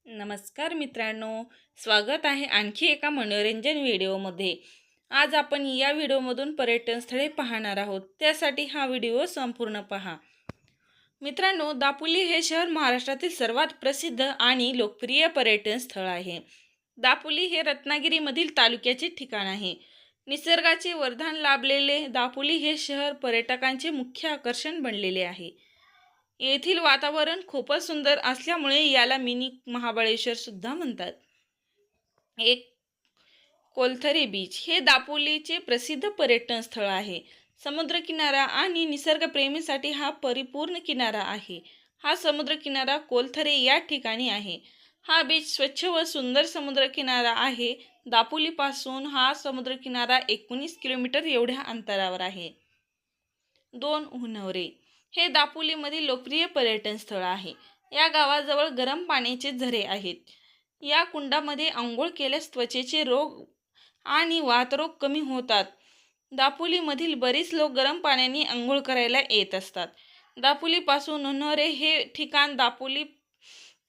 नमस्कार मित्रांनो, स्वागत आहे आणखी एका मनोरंजन व्हिडिओमध्ये। आज आपण या व्हिडिओमधून पर्यटन स्थळे पाहणार आहोत, त्यासाठी हा व्हिडिओ संपूर्ण पहा। मित्रांनो, दापोली हे शहर महाराष्ट्रातील सर्वात प्रसिद्ध आणि लोकप्रिय पर्यटन स्थळ आहे। दापोली हे रत्नागिरीमधील तालुक्याचे ठिकाण आहे। निसर्गाचे वरदान लाभलेले दापोली हे शहर पर्यटकांचे मुख्य आकर्षण बनलेले आहे। येथील वातावरण खूपच सुंदर असल्यामुळे याला मिनी महाबळेश्वर सुद्धा म्हणतात। एक कोलथरी बीच हे दापोलीचे प्रसिद्ध पर्यटन स्थळ आहे। समुद्रकिनारा आणि निसर्गप्रेमीसाठी हा परिपूर्ण किनारा आहे। हा समुद्रकिनारा कोलथरे या ठिकाणी आहे। हा बीच स्वच्छ व सुंदर समुद्रकिनारा आहे। दापोलीपासून हा समुद्रकिनारा 19 किलोमीटर एवढ्या अंतरावर आहे। 2 उन्हवरे हे दापोलीमधील लोकप्रिय पर्यटन स्थळ आहे। या गावाजवळ गरम पाण्याचे झरे आहेत। या कुंडामध्ये आंघोळ केल्यास त्वचेचे रोग आणि वातरोग कमी होतात। दापोलीमधील बरेच लोक गरम पाण्याने आंघोळ करायला येत असतात। दापोलीपासून उन्हवरे हे ठिकाण दापोली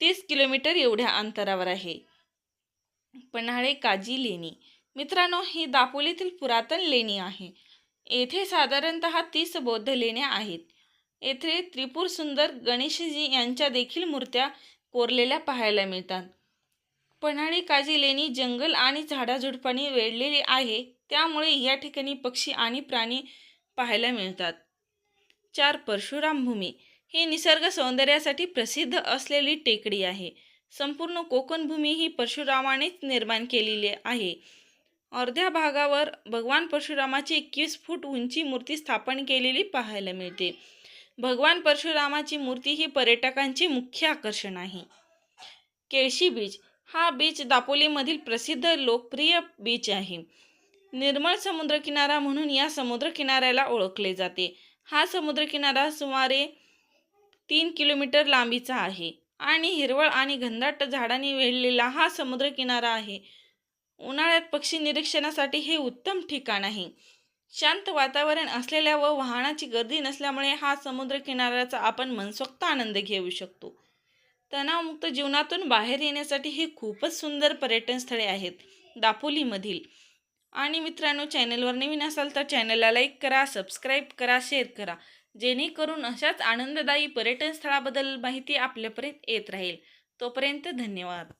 30 किलोमीटर एवढ्या अंतरावर आहे। पन्हाळे काजी लेणी मित्रांनो, ही दापोलीतील पुरातन लेणी आहे। येथे साधारणतः 30 बौद्ध लेण्या आहेत। येथे त्रिपुर सुंदर गणेशजी यांच्या देखील मूर्त्या कोरलेल्या पाहायला मिळतात। पन्हाळी काजी लेणी जंगल आणि झाडाझुडपांनी वेढलेली आहे, त्यामुळे या ठिकाणी पक्षी आणि प्राणी पाहायला मिळतात। 4 परशुराम भूमी ही निसर्ग सौंदर्यासाठी प्रसिद्ध असलेली टेकडी आहे। संपूर्ण कोकण भूमी ही परशुरामानेच निर्माण केलेली आहे। अर्ध्या भागावर भगवान परशुरामाची 21 फूट उंची मूर्ती स्थापन केलेली पाहायला मिळते। भगवान परशुरामाची मूर्ती ही पर्यटकांचे मुख्य आकर्षण आहे। केळशी बीच हा बीच दापोलीमधील प्रसिद्ध लोकप्रिय बीच आहे। निर्मळ समुद्रकिनारा म्हणून या समुद्रकिनाऱ्याला ओळखले जाते। हा समुद्रकिनारा सुमारे 3 किलोमीटर लांबीचा आहे आणि हिरवळ आणि घनदाट झाडांनी वेढलेला हा समुद्रकिनारा आहे। उन्हाळ्यात पक्षी निरीक्षणासाठी हे उत्तम ठिकाण आहे। शांत वातावरण असलेल्या व वाहनाची गर्दी नसल्यामुळे हा समुद्र किनाऱ्याचा आपण मनसोक्त आनंद घेऊ शकतो। तणावमुक्त जीवनातून बाहेर येण्यासाठी ही खूपच सुंदर पर्यटन स्थळे आहेत दापोलीमधील। आणि मित्रांनो, चॅनलवर नवीन असाल तर चॅनलला लाईक करा, सबस्क्राईब करा, शेअर करा, जेणेकरून अशाच आनंददायी पर्यटन स्थळाबद्दल माहिती आपल्यापर्यंत येत राहील। तोपर्यंत धन्यवाद।